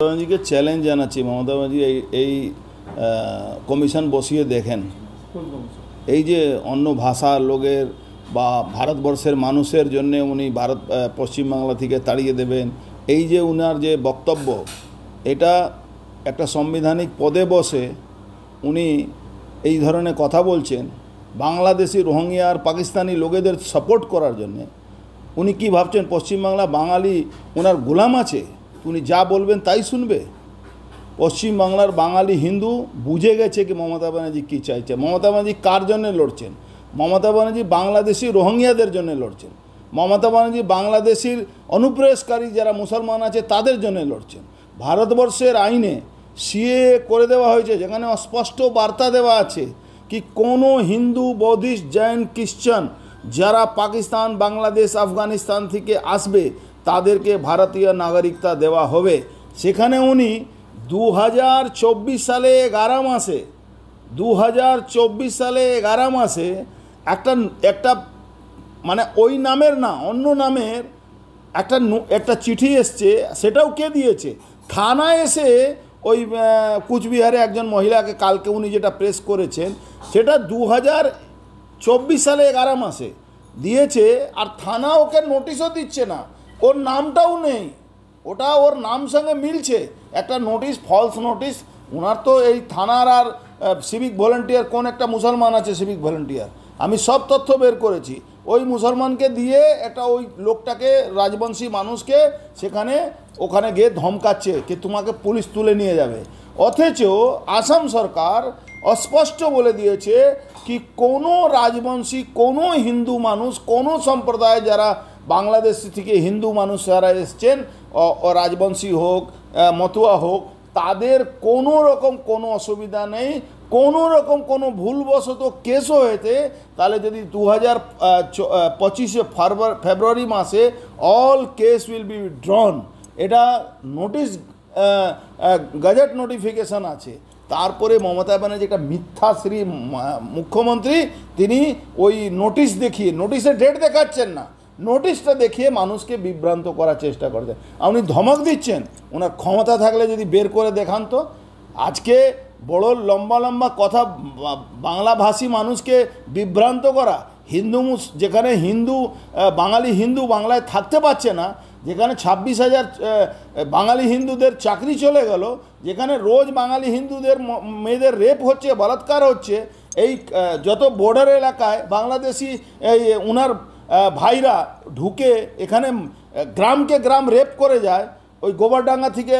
মমতাকে চ্যালেঞ্জ জানাচ্ছি, মমতা ব্যানার্জি এই কমিশন বসিয়ে দেখেন। এই যে অন্য ভাষার লোকের বা ভারতবর্ষের মানুষের জন্য উনি পশ্চিমবাংলা থেকে তাড়িয়ে দেবেন, এই যে উনার যে বক্তব্য, এটা একটা সাংবিধানিক পদে বসে উনি এই ধরনের কথা বলছেন বাংলাদেশি রোহিঙ্গা আর পাকিস্তানি লোকেদের সাপোর্ট করার জন্যে। উনি কি ভাবছেন পশ্চিমবাংলা বাঙালি ওনার গোলাম আছে, উনি যা বলবেন তাই শুনবে? পশ্চিমবাংলার বাঙালি হিন্দু বুঝে গেছে কি মমতা ব্যানার্জি কী চাইছে। মমতা ব্যানার্জি কার জন্য লড়ছেন? মমতা ব্যানার্জি বাংলাদেশি রোহিঙ্গাদের জন্য লড়ছেন। মমতা ব্যানার্জি বাংলাদেশির অনুপ্রবেশকারী যারা মুসলমান আছে তাদের জন্য লড়ছেন। ভারতবর্ষের আইনে সিএ করে দেওয়া হয়েছে, যেখানে স্পষ্ট বার্তা দেওয়া আছে কি কোনো হিন্দু, বৌদ্ধিস্ট, জৈন, খ্রিস্টান যারা পাকিস্তান, বাংলাদেশ, আফগানিস্তান থেকে আসবে তাদেরকে ভারতীয় নাগরিকতা দেওয়া হবে। সেখানে উনি 2024 সালে 11 মাসে 2024 সালে 11 মাসে একটা মানে ওই নামের না অন্য নামের একটা চিঠি এসছে। সেটাও কে দিয়েছে? থানায় এসে ওই কুচবিহারে একজন মহিলাকে কালকে উনি যেটা প্রেস করেছেন সেটা 2024 সালে 11 মাসে দিয়েছে। আর থানা ওকে নোটিশও দিচ্ছে না, ওর নামটাও নেই, ওটা ওর নাম সঙ্গে মিলছে একটা নোটিশ, ফলস নোটিশ। ওনার তো এই থানার আর সিভিক ভলেন্টিয়ার কোন একটা মুসলমান আছে সিভিক ভলেন্টিয়ার, আমি সব তথ্য বের করেছি। ওই মুসলমানকে দিয়ে একটা ওই লোকটাকে, রাজবংশী মানুষকে ওখানে গিয়ে ধমকাচ্ছে কি তোমাকে পুলিশ তুলে নিয়ে যাবে। অথচ আসাম সরকার স্পষ্ট বলে দিয়েছে কি কোনো রাজবংশী, কোনো হিন্দু মানুষ, কোনো সম্প্রদায় যারা বাংলাদেশ থেকে হিন্দু মানুষ যারা এসছেন, রাজবংশী হোক, মতুয়া হোক, তাদের কোনো রকম কোনো অসুবিধা নেই। কোনো রকম কোনো ভুলবশত কেসও হয়েছে তাহলে যদি 2025 ফেব্রুয়ারি মাসে অল কেস উইল বি ড্রন। এটা নোটিশ, গেজেট নোটিফিকেশন আছে। তারপরে মমতা ব্যানার্জি একটা মিথ্যাশ্রী মুখ্যমন্ত্রী, তিনি ওই নোটিশ দেখিয়ে, নোটিশের ডেট দেখাচ্ছেন না, নোটিশটা দেখিয়ে মানুষকে বিভ্রান্ত করার চেষ্টা করছেন। আপনি ধমক দিচ্ছেন, ওনার ক্ষমতা থাকলে যদি বের করে দেখান তো। আজকে বড় লম্বা লম্বা কথা, বাংলাভাষী মানুষকে বিভ্রান্ত করা, যেখানে বাঙালি হিন্দু বাংলায় থাকতে পারছে না, যেখানে 26,000 বাঙালি হিন্দুদের চাকরি চলে গেল, যেখানে রোজ বাঙালি হিন্দুদের মেয়েদের রেপ হচ্ছে, বলাৎকার হচ্ছে, এই যত বর্ডার এলাকায় বাংলাদেশি ওনার ভাইরা ঢুকে এখানে গ্রামকে গ্রাম রেপ করে যায়। ওই গোবরডাঙ্গা থেকে,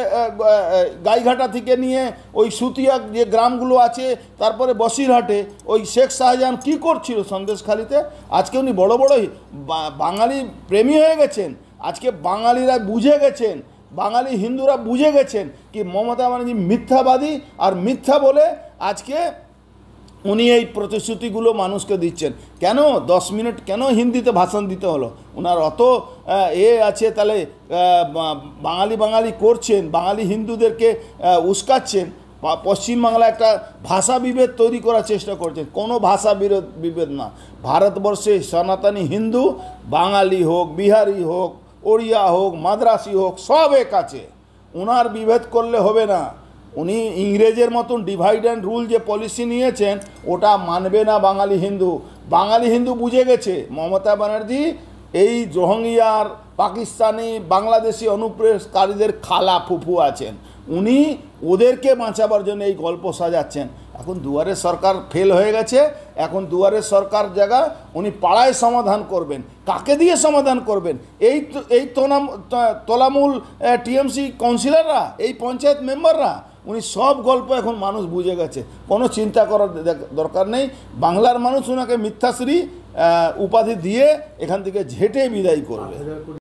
গাইঘাটা থেকে নিয়ে ওই সুতিয়া যে গ্রামগুলো আছে, তারপরে বসিরহাটে ওই শেখ শাহজাহান কী করছিল সন্দেশখালিতে। আজকে উনি বড় বড় বাঙালি প্রেমী হয়ে গেছেন। আজকে বাঙালিরা বুঝে গেছেন, বাঙালি হিন্দুরা বুঝে গেছেন কি মমতা ব্যানার্জি মিথ্যাবাদী, আর মিথ্যা বলে আজকে উনি এই প্রতিশ্রুতিগুলো মানুষকে দিচ্ছেন। কেন 10 মিনিট কেন হিন্দিতে ভাষণ দিতে হলো? ওনার অত আছে, তাহলে বাঙালি করছেন, বাঙালি হিন্দুদেরকে উস্কাচ্ছেন, পশ্চিমবাংলা একটা ভাষা বিভেদ তৈরি করার চেষ্টা করছেন। কোনো ভাষা বিভেদ না। ভারতবর্ষে সনাতনী হিন্দু, বাঙালি হোক, বিহারি হোক, ওড়িয়া হোক, মাদ্রাসি হোক, সব এক আছে। ওনার বিভেদ করলে হবে না। উনি ইংরেজের মতন ডিভাইড অ্যান্ড রুল যে পলিসি নিয়েছেন ওটা মানবে না বাঙালি হিন্দু। বাঙালি হিন্দু বুঝে গেছে মমতা ব্যানার্জি এই রোহিঙ্গার, পাকিস্তানি, বাংলাদেশি অনুপ্রবেশকারীদের খালা ফুফু আছেন, উনি ওদেরকে বাঁচাবার জন্য এই গল্প সাজাচ্ছেন। এখন দুয়ারের সরকার ফেল হয়ে গেছে, এখন দুয়ারের সরকার জায়গা উনি পাড়ায় সমাধান করবেন। কাকে দিয়ে সমাধান করবেন? এই তোলামূল টিএমসি কাউন্সিলররা, এই পঞ্চায়েত মেম্বাররা, উনি সব গল্প এখন মানুষ বুঝে গেছে, কোনো চিন্তা করার দরকার নেই। বাংলার মানুষ ওনাকে মিথ্যাশ্রী উপাধি দিয়ে এখান থেকে ঝেঁটে বিদায় করবে।